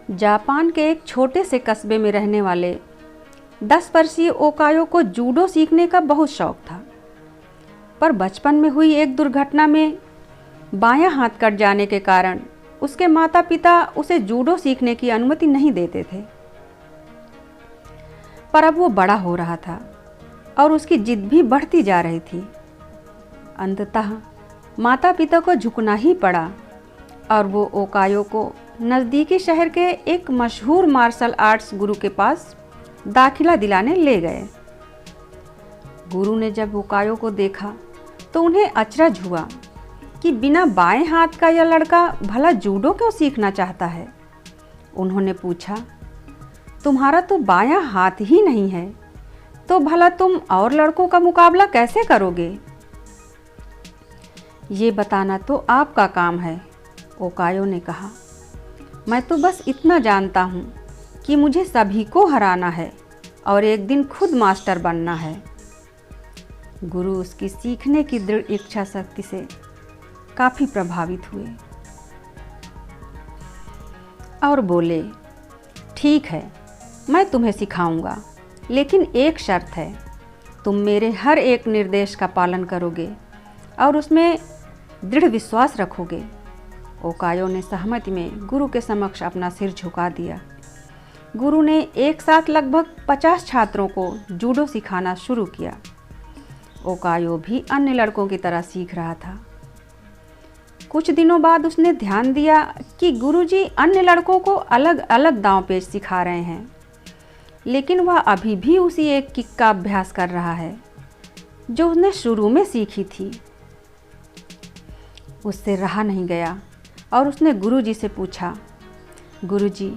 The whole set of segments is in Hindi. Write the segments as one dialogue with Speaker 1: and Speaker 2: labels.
Speaker 1: जापान के एक छोटे से कस्बे में रहने वाले 10 वर्षीय ओकायो को जूडो सीखने का बहुत शौक था। पर बचपन में हुई एक दुर्घटना में बायां हाथ कट जाने के कारण उसके माता पिता उसे जूडो सीखने की अनुमति नहीं देते थे। पर अब वो बड़ा हो रहा था और उसकी जिद भी बढ़ती जा रही थी। अंततः माता पिता को झुकना ही पड़ा और वो ओकायो को नज़दीकी शहर के एक मशहूर मार्शल आर्ट्स गुरु के पास दाखिला दिलाने ले गए। गुरु ने जब ओकायो को देखा तो उन्हें अचरज हुआ कि बिना बाएं हाथ का यह लड़का भला जूडो क्यों सीखना चाहता है। उन्होंने पूछा, तुम्हारा तो बायां हाथ ही नहीं है, तो भला तुम और लड़कों का मुकाबला कैसे करोगे? ये बताना तो आपका काम है, ओकायो ने कहा। मैं तो बस इतना जानता हूँ कि मुझे सभी को हराना है और एक दिन खुद मास्टर बनना है। गुरु उसकी सीखने की दृढ़ इच्छा शक्ति से काफ़ी प्रभावित हुए और बोले, ठीक है, मैं तुम्हें सिखाऊंगा, लेकिन एक शर्त है, तुम मेरे हर एक निर्देश का पालन करोगे और उसमें दृढ़ विश्वास रखोगे। ओकायो ने सहमति में गुरु के समक्ष अपना सिर झुका दिया। गुरु ने एक साथ लगभग 50 छात्रों को जूडो सिखाना शुरू किया। ओकायो भी अन्य लड़कों की तरह सीख रहा था। कुछ दिनों बाद उसने ध्यान दिया कि गुरुजी अन्य लड़कों को अलग अलग दांव पेच सिखा रहे हैं, लेकिन वह अभी भी उसी एक किक का अभ्यास कर रहा है जो उसने शुरू में सीखी थी। उससे रहा नहीं गया और उसने गुरुजी से पूछा, गुरुजी,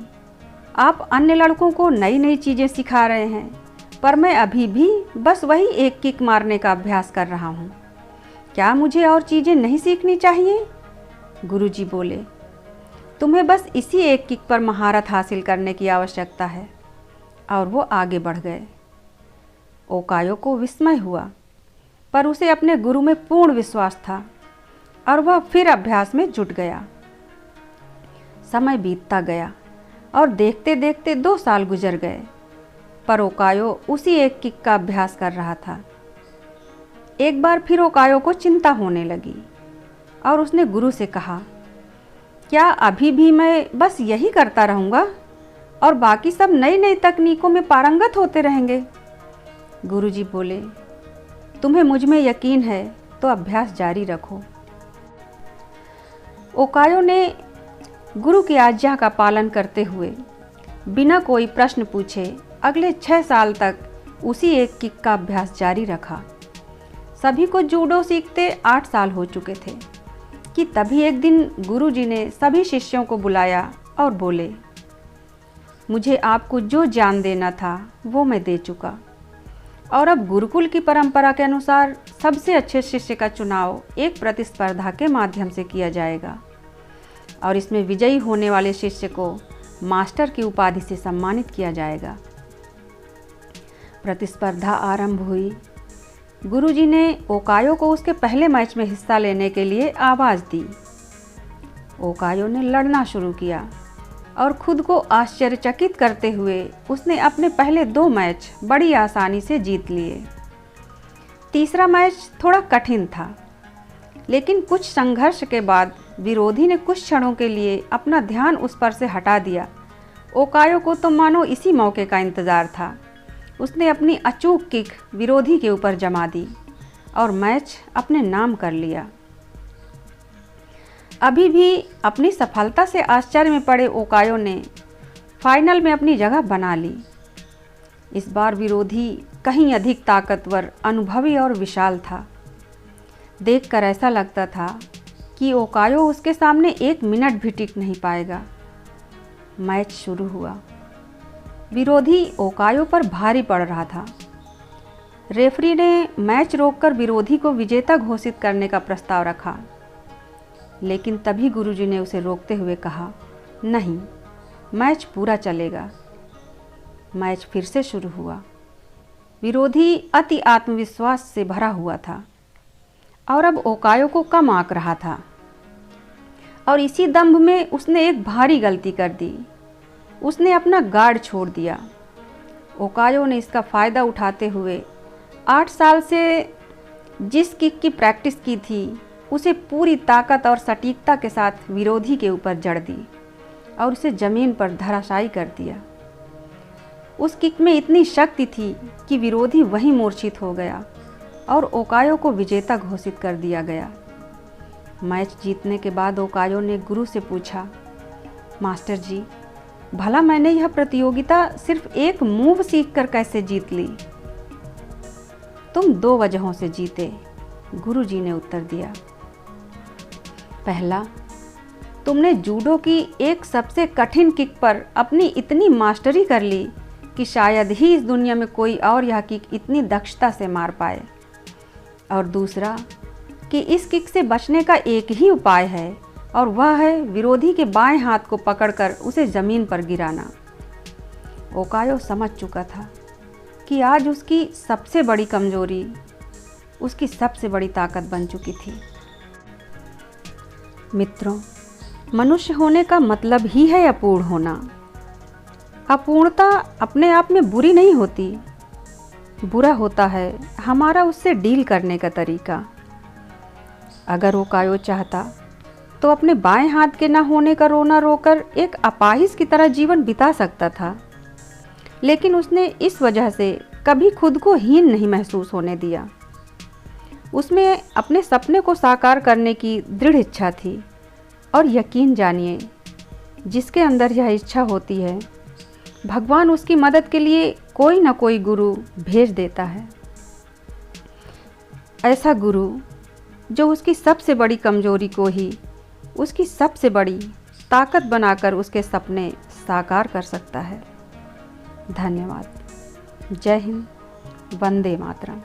Speaker 1: आप अन्य लड़कों को नई नई चीज़ें सिखा रहे हैं, पर मैं अभी भी बस वही एक किक मारने का अभ्यास कर रहा हूँ। क्या मुझे और चीज़ें नहीं सीखनी चाहिए? गुरुजी बोले, तुम्हें बस इसी एक किक पर महारत हासिल करने की आवश्यकता है। और वो आगे बढ़ गए। ओकायो को विस्मय हुआ, पर उसे अपने गुरु में पूर्ण विश्वास था और वह फिर अभ्यास में जुट गया। समय बीतता गया और देखते देखते 2 साल गुजर गए, पर ओकायो उसी एक किक का अभ्यास कर रहा था। एक बार फिर ओकायो को चिंता होने लगी और उसने गुरु से कहा, क्या अभी भी मैं बस यही करता रहूँगा और बाकी सब नई नई तकनीकों में पारंगत होते रहेंगे? गुरुजी बोले, तुम्हें मुझ में यकीन है तो अभ्यास जारी रखो। ओकायो ने गुरु की आज्ञा का पालन करते हुए बिना कोई प्रश्न पूछे अगले 6 साल तक उसी एक किक का अभ्यास जारी रखा। सभी को जूडो सीखते 8 साल हो चुके थे कि तभी एक दिन गुरुजी ने सभी शिष्यों को बुलाया और बोले, मुझे आपको जो ज्ञान देना था वो मैं दे चुका और अब गुरुकुल की परंपरा के अनुसार सबसे अच्छे शिष्य का चुनाव एक प्रतिस्पर्धा के माध्यम से किया जाएगा और इसमें विजयी होने वाले शिष्य को मास्टर की उपाधि से सम्मानित किया जाएगा। प्रतिस्पर्धा आरंभ हुई। गुरुजी ने ओकायो को उसके पहले मैच में हिस्सा लेने के लिए आवाज़ दी। ओकायो ने लड़ना शुरू किया और खुद को आश्चर्यचकित करते हुए उसने अपने पहले 2 मैच बड़ी आसानी से जीत लिए। तीसरा मैच थोड़ा कठिन था, लेकिन कुछ संघर्ष के बाद विरोधी ने कुछ क्षणों के लिए अपना ध्यान उस पर से हटा दिया। ओकायो को तो मानो इसी मौके का इंतज़ार था। उसने अपनी अचूक किक विरोधी के ऊपर जमा दी और मैच अपने नाम कर लिया। अभी भी अपनी सफलता से आश्चर्य में पड़े ओकायो ने फाइनल में अपनी जगह बना ली। इस बार विरोधी कहीं अधिक ताकतवर, अनुभवी और विशाल था। देखकर ऐसा लगता था कि ओकायो उसके सामने 1 मिनट भी टिक नहीं पाएगा। मैच शुरू हुआ। विरोधी ओकायो पर भारी पड़ रहा था। रेफरी ने मैच रोककर विरोधी को विजेता घोषित करने का प्रस्ताव रखा, लेकिन तभी गुरुजी ने उसे रोकते हुए कहा, नहीं, मैच पूरा चलेगा। मैच फिर से शुरू हुआ। विरोधी अति आत्मविश्वास से भरा हुआ था और अब ओकायो को कम आंक रहा था और इसी दंभ में उसने एक भारी गलती कर दी। उसने अपना गार्ड छोड़ दिया। ओकायो ने इसका फ़ायदा उठाते हुए 8 साल से जिस किक की प्रैक्टिस की थी उसे पूरी ताकत और सटीकता के साथ विरोधी के ऊपर जड़ दी और उसे ज़मीन पर धराशायी कर दिया। उस किक में इतनी शक्ति थी कि विरोधी वहीं मूर्छित हो गया और ओकायो को विजेता घोषित कर दिया गया। मैच जीतने के बाद ओकायो ने गुरु से पूछा, मास्टर जी, भला मैंने यह प्रतियोगिता सिर्फ एक मूव सीखकर कैसे जीत ली? तुम 2 वजहों से जीते, गुरुजी ने उत्तर दिया। पहला, तुमने जूडो की एक सबसे कठिन किक पर अपनी इतनी मास्टरी कर ली कि शायद ही इस दुनिया में कोई और यह किक इतनी दक्षता से मार पाए। और दूसरा कि इस किक से बचने का एक ही उपाय है और वह है विरोधी के बाएं हाथ को पकड़कर उसे ज़मीन पर गिराना। ओकायो समझ चुका था कि आज उसकी सबसे बड़ी कमजोरी उसकी सबसे बड़ी ताकत बन चुकी थी। मित्रों, मनुष्य होने का मतलब ही है अपूर्ण होना। अपूर्णता अपने आप में बुरी नहीं होती, बुरा होता है हमारा उससे डील करने का तरीका। अगर ओकायो चाहता तो अपने बाएं हाथ के ना होने का रोना रोकर एक अपाहिज की तरह जीवन बिता सकता था, लेकिन उसने इस वजह से कभी खुद को हीन नहीं महसूस होने दिया। उसमें अपने सपने को साकार करने की दृढ़ इच्छा थी और यकीन जानिए, जिसके अंदर यह इच्छा होती है भगवान उसकी मदद के लिए कोई ना कोई गुरु भेज देता है। ऐसा गुरु जो उसकी सबसे बड़ी कमजोरी को ही उसकी सबसे बड़ी ताकत बनाकर उसके सपने साकार कर सकता है। धन्यवाद। जय हिंद। वंदे मातरम।